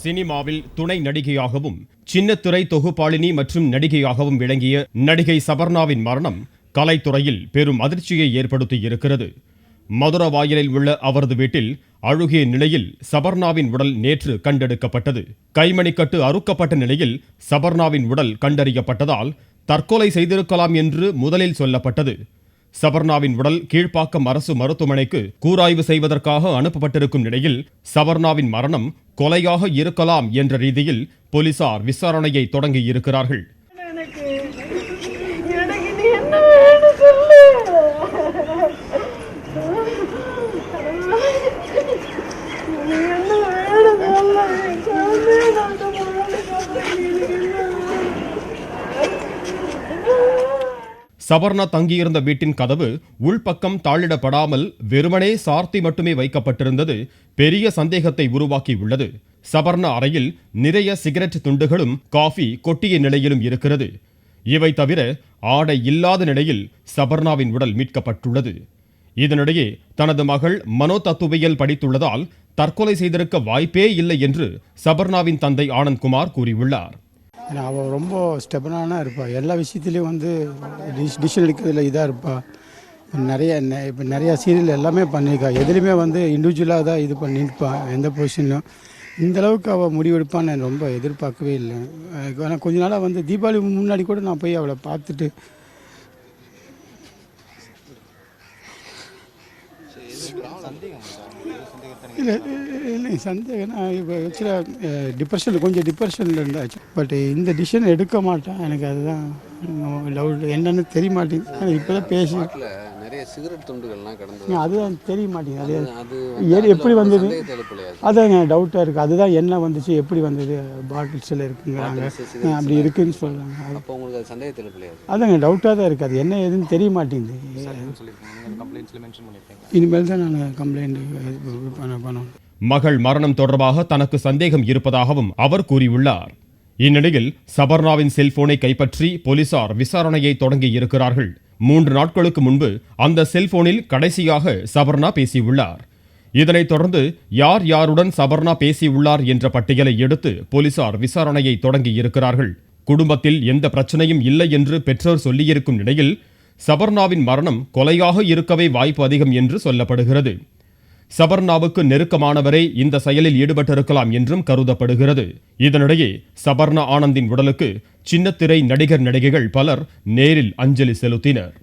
சினிமாவில் துணை நடிகையாகவும் சின்னத்திரை தொகுப்பாளினி மற்றும் நடிகையாகவும் விளங்கிய நடிகை சபர்ணாவின் மரணம் கலைத்துறையில் பெரும் அதிர்ச்சியை ஏற்படுத்தி இருக்கிறது. மதுரவாயலில் உள்ள அவரது வீட்டில் அழுகிய நிலையில் சபர்ணாவின் உடல் நேற்று கண்டெடுக்கப்பட்டது. கைமணிக்கட்டு அறுக்கப்பட்ட நிலையில் சபர்ணாவின் உடல் கண்டறியப்பட்டதால் தற்கொலை செய்திருக்கலாம் என்று முதலில் சொல்லப்பட்டது. சபர்ணாவின் உடல் கீழ்ப்பாக்கம் அரசு மருத்துவமனைக்கு கூராய்வு செய்வதற்காக அனுப்பப்பட்டிருக்கும் நிலையில் சபர்ணாவின் மரணம் கொலையாக இருக்கலாம் என்ற ரீதியில் போலீசார் விசாரணையை தொடங்கியிருக்கிறார்கள். சபர்ணா தங்கியிருந்த வீட்டின் கதவு உள்பக்கம் தாளிடப்படாமல் வெறுமனே சார்த்தி மட்டுமே வைக்கப்பட்டிருந்தது பெரிய சந்தேகத்தை உருவாக்கியுள்ளது. சபர்ணா அறையில் நிறைய சிகரெட் துண்டுகளும் காஃபி கொட்டிய நிலையிலும் இருக்கிறது. இவை தவிர ஆடை இல்லாத நிலையில் சபர்ணாவின் உடல் மீட்கப்பட்டுள்ளது. இதனிடையே தனது மகள் மனோதத்துவியல் படித்துள்ளதால் தற்கொலை செய்திருக்க வாய்ப்பே இல்லை என்று சபர்ணாவின் தந்தை ஆனந்த்குமார் கூறியுள்ளார். அவள் ரொம்ப ஸ்டெபனாக இருப்பாள். எல்லா விஷயத்துலேயும் டிசிஷன் எடுக்கிறதுல இதாக இருப்பாள். இப்போ நிறையா சீரியல் எல்லாமே பண்ணியிருக்கா. எதுலேயுமே இண்டிவிஜுவலாக தான் இது பண்ணியிருப்பாள். எந்த பொசிஷன்லையும் இந்தளவுக்கு அவள் முடிவெடுப்பான்னு நான் ரொம்ப எதிர்பார்க்கவே இல்லை. ஆனால் கொஞ்ச நாளாக தீபாவளி முன்னாடி கூட நான் போய் அவளை பார்த்துட்டு இல்லை சந்தேகம்னா இப்போ ஆக்சுவலாக கொஞ்சம் டிப்ரெஷனில் இருந்தாச்சு. பட் இந்த டிசிஷன் எடுக்க மாட்டேன். எனக்கு அதுதான் டவுட், என்னன்னு தெரிய மாட்டேங்குது. இப்போ தான் பேசி நிறைய சிகரெட் துண்டுகள்லாம் கடந்து அதுதான் தெரிய மாட்டேங்குது. அது எப்படி வந்தது அதாங்க டவுட்டாக இருக்குது. அதுதான் என்ன வந்துச்சு, எப்படி வந்தது, பாட்டில்ஸில் இருக்குங்கிறாங்க, அப்படி இருக்குதுன்னு சொல்கிறாங்க. அப்போ உங்களுக்கு அது சந்தேகத்தில் இல்லையா? அதாங்க டவுட்டாக தான் இருக்குது. அது என்ன ஏதுன்னு தெரிய மாட்டேங்குது. இனிமேல் தான் நான் கம்ப்ளைண்ட் பண்ணணும். மகள் மரணம் தொடர்பாக தனக்கு சந்தேகம் இருப்பதாகவும் அவர் கூறியுள்ளார். இந்நிலையில் சபர்ணாவின் செல்போனை கைப்பற்றி போலீசார் விசாரணையை தொடங்கி இருக்கிறார்கள். 3 நாட்களுக்கு முன்பு அந்த செல்போனில் கடைசியாக சபர்ணா பேசியுள்ளார். இதனைத் தொடர்ந்து யார் யாருடன் சபர்ணா பேசியுள்ளார் என்ற பட்டியலை எடுத்து போலீசார் விசாரணையை தொடங்கி இருக்கிறார்கள். குடும்பத்தில் எந்த பிரச்சனையும் இல்லை என்று பெற்றோர் சொல்லியிருக்கும் நிலையில் சபர்ணாவின் மரணம் கொலையாக இருக்கவே வாய்ப்பு அதிகம் என்று சொல்லப்படுகிறது. சபர்ணாவுக்கு நெருக்கமானவரே இந்த செயலில் ஈடுபட்டிருக்கலாம் என்றும் கருதப்படுகிறது. இதனிடையே சபர்ணா ஆனந்தின் உடலுக்கு சின்னத்திரை நடிகர் நடிகைகள் பலர் நேரில் அஞ்சலி செலுத்தினர்.